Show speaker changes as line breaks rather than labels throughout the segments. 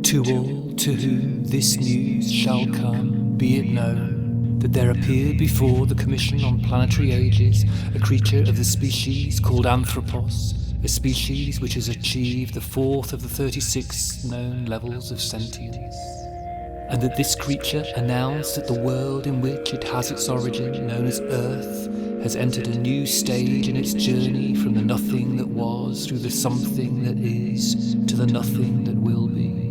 To all to whom this news shall come, be it known that there appeared before the Commission on Planetary Ages a creature of the species called Anthropos, a species which has achieved the fourth of the 36 known levels of sentience. And that this creature announced that the world in which it has its origin, known as Earth, has entered a new stage in its journey from the nothing that was through the something that is to the nothing that will be.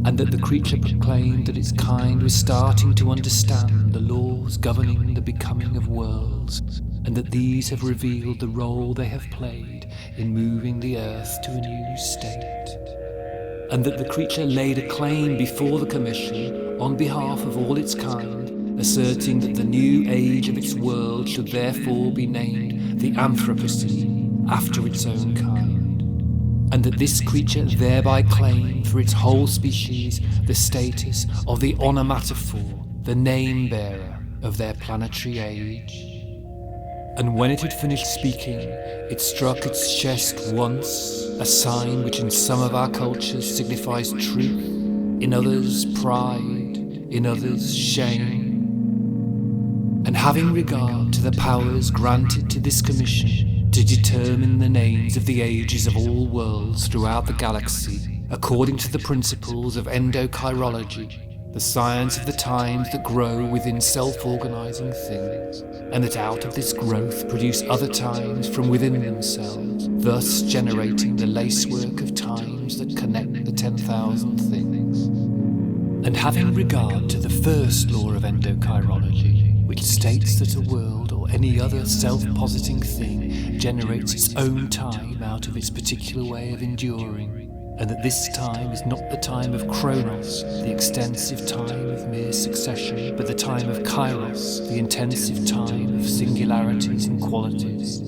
And that the creature proclaimed that its kind was starting to understand the laws governing the becoming of worlds, and that these have revealed the role they have played in moving the Earth to a new state. And that the creature laid a claim before the Commission on behalf of all its kind, asserting that the new age of its world should therefore be named the Anthropocene, after its own kind. And that this creature thereby claimed for its whole species the status of the Onomatophore, the name-bearer of their planetary age. And when it had finished speaking, it struck its chest once, a sign which in some of our cultures signifies truth, in others pride, in others shame. And having regard to the powers granted to this commission to determine the names of the ages of all worlds throughout the galaxy, according to the principles of endochirology, the science of the times that grow within self-organizing things, and that out of this growth produce other times from within themselves, thus generating the lacework of times that connect the 10,000 things. And having regard to the first law of endochirology, which states that a world or any other self-positing thing generates its own time out of its particular way of enduring, and that this time is not the time of Chronos, the extensive time of mere succession, but the time of Kairos, the intensive time of singularities and qualities.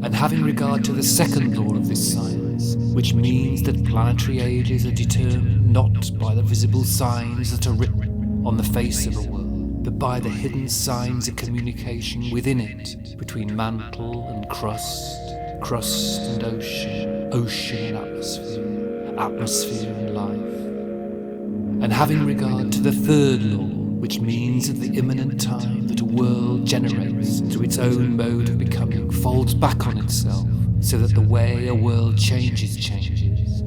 And having regard to the second law of this science, which means that planetary ages are determined not by the visible signs that are written on the face of a world, but by the hidden signs of communication within it, between mantle and crust, crust and ocean, ocean and atmosphere, atmosphere and life. And having regard to the third law, which means that the imminent time that a world generates through its own mode of becoming folds back on itself, so that the way a world changes,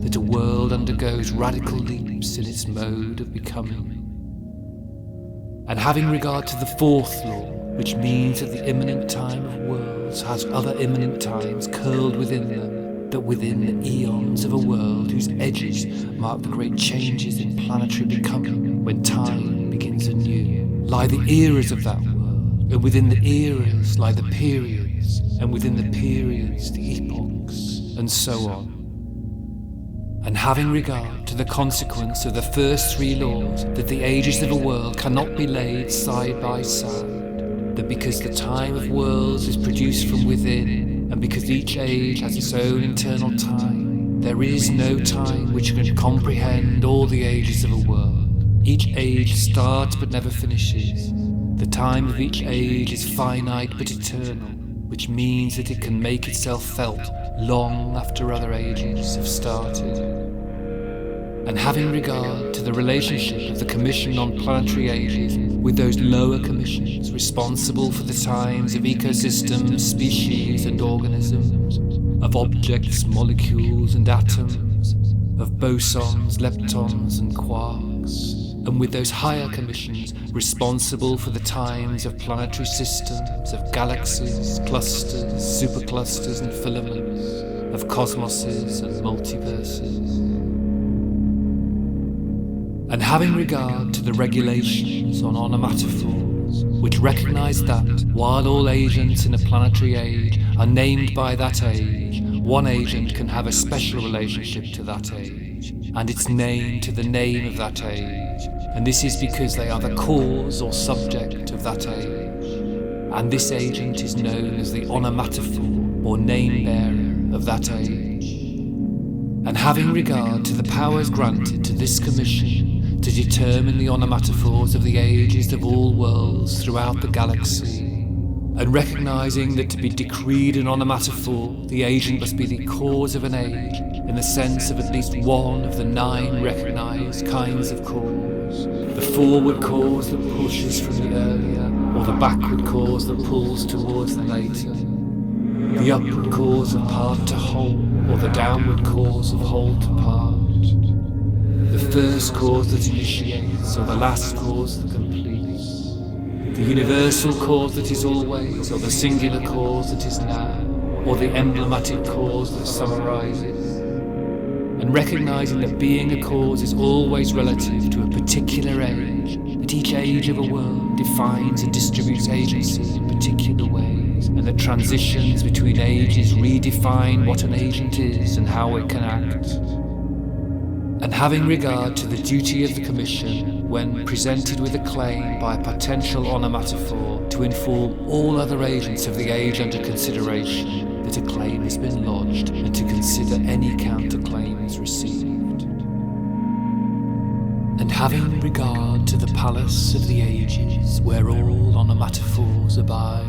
that a world undergoes radical leaps in its mode of becoming. And having regard to the fourth law, which means that the imminent time of worlds has other imminent times curled within them, that within the eons of a world whose edges mark the great changes in planetary becoming, when time begins anew, lie the eras of that world, and within the eras lie the periods, and within the periods the epochs, and so on. And having regard to the consequence of the first three laws, that the ages of a world cannot be laid side by side, that because the time of worlds is produced from within, and because each age has its own internal time, there is no time which can comprehend all the ages of a world. Each age starts but never finishes. The time of each age is finite but eternal, which means that it can make itself felt long after other ages have started. And having regard to the relationship of the Commission on Planetary Ages with those lower commissions responsible for the times of ecosystems, species and organisms, of objects, molecules and atoms, of bosons, leptons and quarks, and with those higher commissions responsible for the times of planetary systems, of galaxies, clusters, superclusters and filaments, of cosmoses and multiverses. And having regard to the regulations on onomatophores, which recognize that, while all agents in a planetary age are named by that age, one agent can have a special relationship to that age, and its name to the name of that age, and this is because they are the cause or subject of that age. And this agent is known as the onomatophore, or name-bearer of that age. And having regard to the powers granted to this commission to determine the onomatophores of the ages of all worlds throughout the galaxy, and recognizing that to be decreed an onomatophore, the agent must be the cause of an age, in the sense of at least one of the 9 recognized kinds of cause. The forward cause that pushes from the earlier, or the backward cause that pulls towards the later. The upward cause of part to whole, or the downward cause of whole to part. The first cause that initiates, or the last cause that completes. The universal cause that is always, or the singular cause that is now, or the emblematic cause that summarizes. And recognizing that being a cause is always relative to a particular age, that each age of a world defines and distributes agency in particular ways, and that transitions between ages redefine what an agent is and how it can act. And having regard to the duty of the Commission, when presented with a claim by a potential onomatophore, to inform all other agents of the age under consideration that a claim has been lodged, and to consider any counterclaims received. And having regard to the palace of the ages, where all onomatophores abide,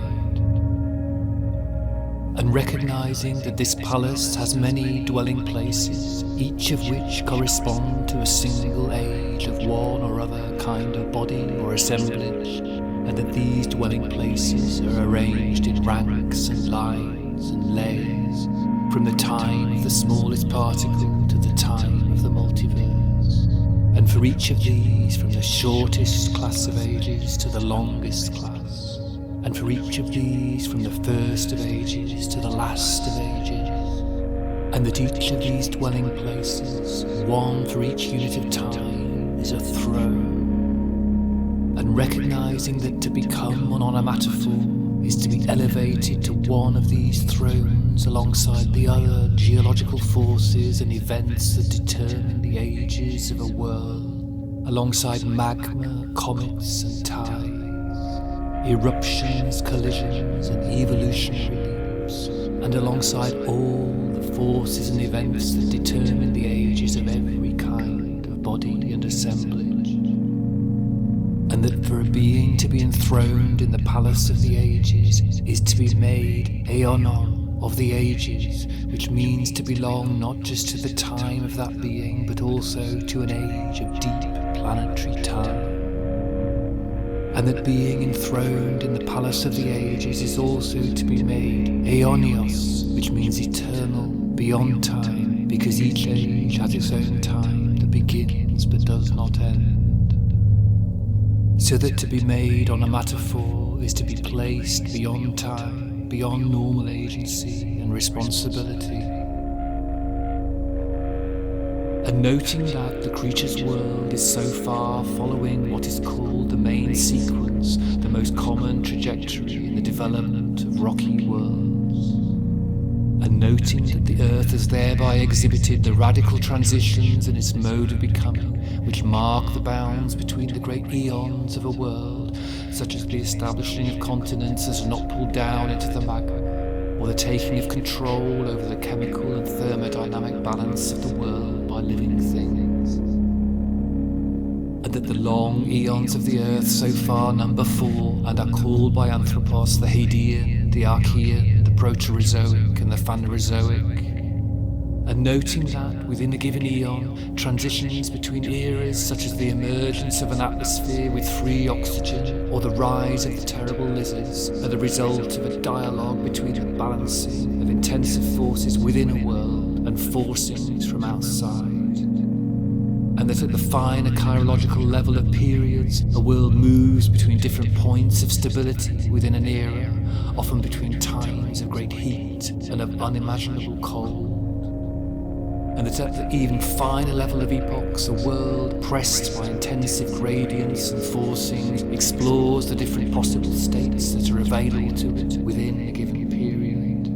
and recognizing that this palace has many dwelling places, each of which correspond to a single age of one or other kind of body or assemblage, and that these dwelling places are arranged in ranks and lines and layers, from the time of the smallest particle to the time of the multiverse, and for each of these from the shortest class of ages to the longest class, and for each of these from the first of ages to the last of ages, and that each of these dwelling places, one for each unit of time, is a throne, and recognizing that to become an onomatophore is to be elevated to one of these thrones alongside the other geological forces and events that determine the ages of a world, alongside magma, comets and tides, eruptions, collisions and evolutionary leaps, and alongside all the forces and events that determine the ages of every kind of body and assemblage, and that for a being to be enthroned in the palace of the ages is to be made aeonon of the ages, which means to belong not just to the time of that being, but also to an age of deep planetary time. And that being enthroned in the palace of the ages is also to be made aeonios, which means eternal, beyond time, because each age has its own time that begins but does not end. So that to be made onomatophore is to be placed beyond time, beyond normal agency and responsibility. And noting that the creature's world is so far following what is called the main sequence, the most common trajectory in the development of rocky worlds, and noting that the Earth has thereby exhibited the radical transitions in its mode of becoming, which mark the bounds between the great eons of a world, such as the establishing of continents as not pulled down into the magma, or the taking of control over the chemical and thermodynamic balance of the world by living things, and that the long eons of the Earth so far number 4 and are called by Anthropos the Hadean, the Archean, the Proterozoic and the Phanerozoic, and noting that within a given eon, transitions between eras such as the emergence of an atmosphere with free oxygen or the rise of the terrible lizards are the result of a dialogue between the balancing of intensive forces within a world and forcings from outside, and that at the finer chirological level of periods, a world moves between different points of stability within an era, often between times of great heat and of unimaginable cold. And that at the even finer level of epochs, a world pressed by intensive gradients and forcings explores the different possible states that are available to it within a given period.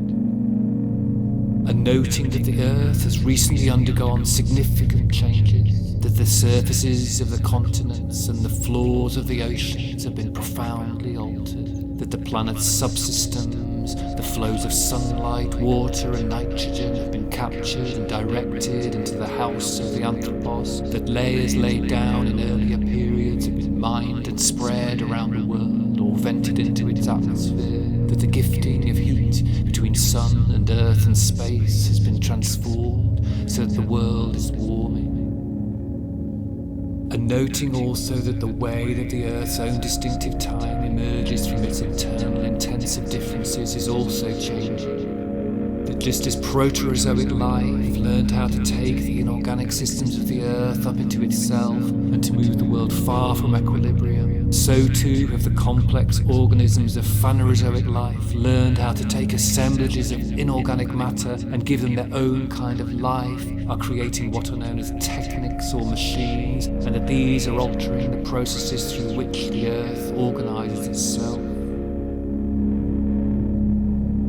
And noting that the Earth has recently undergone significant changes, that the surfaces of the continents and the floors of the oceans have been profoundly altered, that the planet's subsystems, the flows of sunlight, water and nitrogen have been captured and directed into the house of the Anthropos, that layers laid down in earlier periods have been mined and spread around the world or vented into its atmosphere, that the gifting of heat between sun and earth and space has been transformed so that the world is warming. And noting also that the way that the Earth's own distinctive time emerges from its internal intensive differences is also changing. That just as Proterozoic life learned how to take the inorganic systems of the Earth up into itself and to move the world far from equilibrium, so too have the complex organisms of Phanerozoic life learned how to take assemblages of inorganic matter and give them their own kind of life, are creating what are known as technics or machines, and that these are altering the processes through which the Earth organizes itself.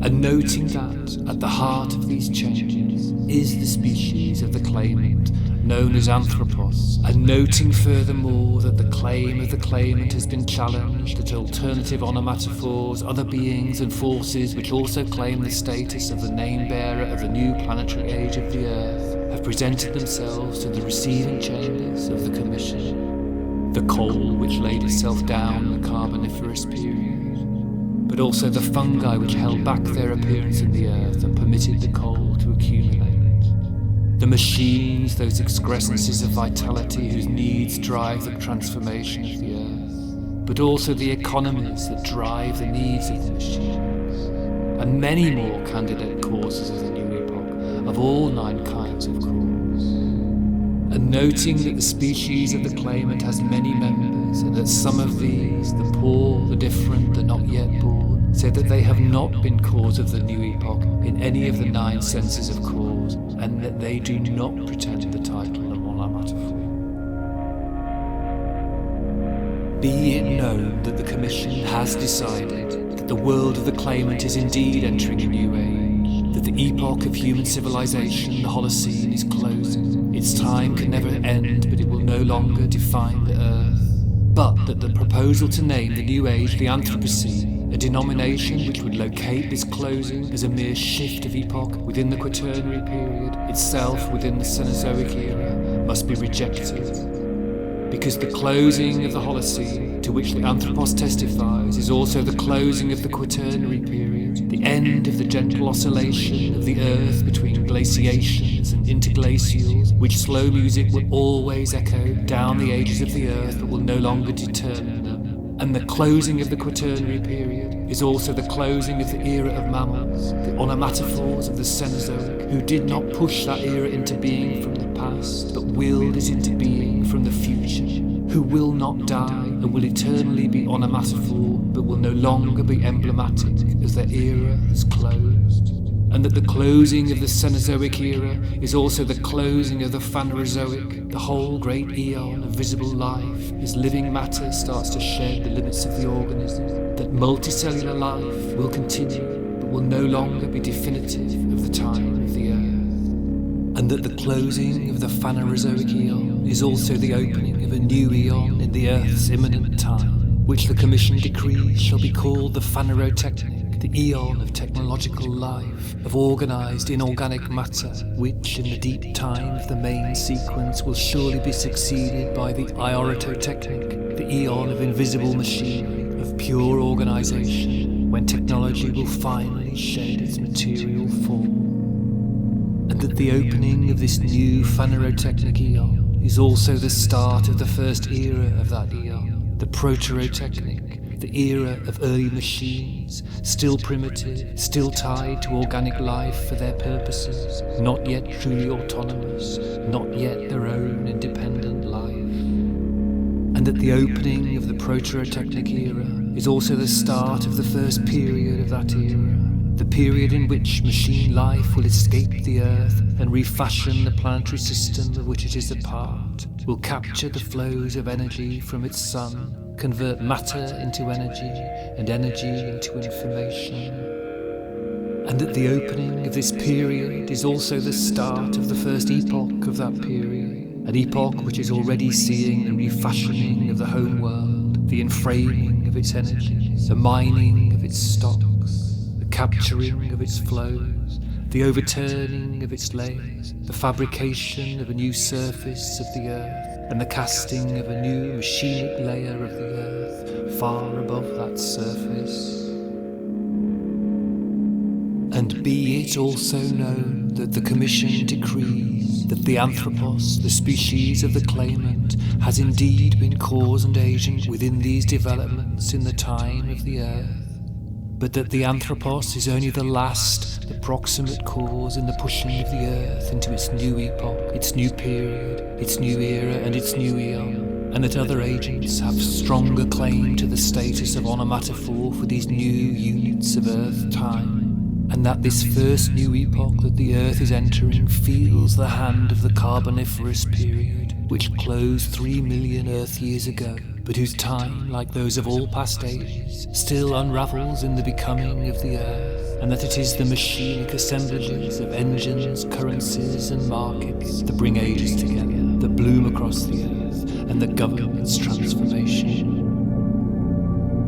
And noting that at the heart of these changes is the species of the claimant, known as Anthropos, and noting furthermore that the claim of the claimant has been challenged, that alternative onomatophores, other beings and forces which also claim the status of the name-bearer of the new planetary age of the Earth, have presented themselves to the receiving chambers of the Commission. The coal which laid itself down in the Carboniferous period, but also the fungi which held back their appearance in the Earth and permitted the coal to accumulate. The machines, those excrescences of vitality whose needs drive the transformation of the Earth, but also the economies that drive the needs of the machines, and many more candidate causes of the new epoch, of all 9 kinds of cause. And noting that the species of the claimant has many members, and that some of these, the poor, the different, the not yet born, say that they have not been cause of the new epoch in any of the 9 senses of cause, and that they do not pretend the title of Onomatophore. Be it known that the Commission has decided that the world of the claimant is indeed entering a new age, that the epoch of human civilization, the Holocene, is closing. Its time can never end, but it will no longer define the Earth. But that the proposal to name the new age the Anthropocene, a denomination which would locate this closing as a mere shift of epoch within the Quaternary period, itself within the Cenozoic era, must be rejected. Because the closing of the Holocene, to which the Anthropos testifies, is also the closing of the Quaternary period, the end of the gentle oscillation of the Earth between glaciations and interglacials, which slow music will always echo down the ages of the Earth but will no longer determine them. And the closing of the Quaternary period is also the closing of the era of mammals, the onomatophores of the Cenozoic, who did not push that era into being from the past, but willed it into being from the future, who will not die and will eternally be onomatophore, but will no longer be emblematic as their era has closed. And that the closing of the Cenozoic era is also the closing of the Phanerozoic, the whole great eon of visible life, as living matter starts to shed the limits of the organism, that multicellular life will continue, but will no longer be definitive of the time of the Earth. And that the closing of the Phanerozoic eon is also the opening of a new eon in the Earth's imminent time, which the Commission decrees shall be called the Phanerotechnic, the eon of technological life, of organised inorganic matter, which in the deep time of the main sequence will surely be succeeded by the Ioratotechnic, the eon of invisible machinery, of pure organisation, when technology will finally shed its material form. And that the opening of this new Phanerotechnic eon is also the start of the first era of that eon, the Proterotechnic, the era of early machines, still primitive, still tied to organic life for their purposes, not yet truly autonomous, not yet their own independent life. And that the opening of the Proterotechnic era is also the start of the first period of that era, the period in which machine life will escape the Earth and refashion the planetary system of which it is a part, will capture the flows of energy from its sun, convert matter into energy and energy into information. And that the opening of this period is also the start of the first epoch of that period, an epoch which is already seeing the refashioning of the home world, the enframing of its energies, the mining of its stocks, the capturing of its flows, the overturning of its layers, the fabrication of a new surface of the Earth, and the casting of a new machinic layer of the earth far above that surface. And be it also known that the Commission decrees that the Anthropos, the species of the claimant, has indeed been cause and agent within these developments in the time of the earth, but that the Anthropos is only the last, the proximate cause in the pushing of the earth into its new epoch, its new period, its new era and its new eon, and that other agents have stronger claim to the status of onomatophore for these new units of earth time, and that this first new epoch that the earth is entering feels the hand of the Carboniferous period, which closed 3 million Earth years ago, but whose time, like those of all past ages, still unravels in the becoming of the earth, and that it is the machinic assemblages of engines, currencies and markets that bring ages together, that bloom across the earth, and that govern its transformation.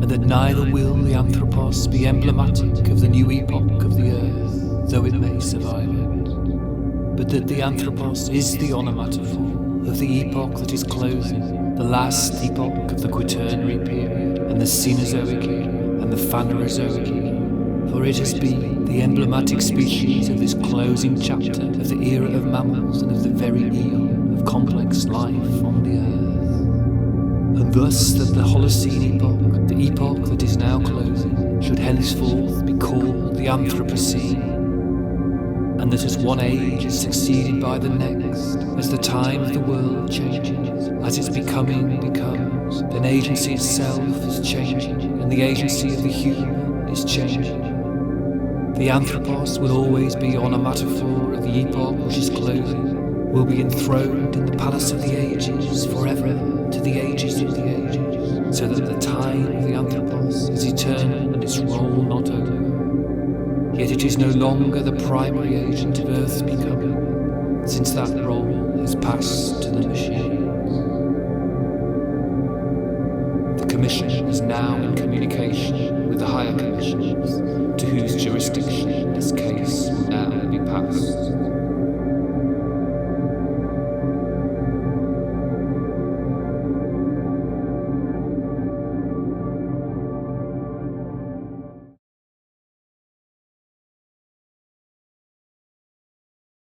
And that neither will the Anthropos be emblematic of the new epoch of the earth, though it may survive it, but that the Anthropos is the onomatophore of the epoch that is closing, the last epoch of the Quaternary period, and the Cenozoic era, and the Phanerozoic era, for it has been the emblematic species of this closing chapter of the era of mammals and of the very eon of complex life on the earth. And thus that the Holocene epoch, the epoch that is now closing, should henceforth be called the Anthropocene, and that as one age is succeeded by the next, as the time of the world changes, as its becoming becomes, then agency itself is changing, and the agency of the human is changing. The Anthropos will always be onomatophore of the epoch which is closing, will be enthroned in the palace of the ages forever to the ages of the ages, so that the time of the Anthropos is eternal and its role not over. Yet it is no longer the primary agent of Earth's becoming, since that role has passed to the machines. The Commission is now in communication with the higher commissions, to whose jurisdiction this case will now be passed.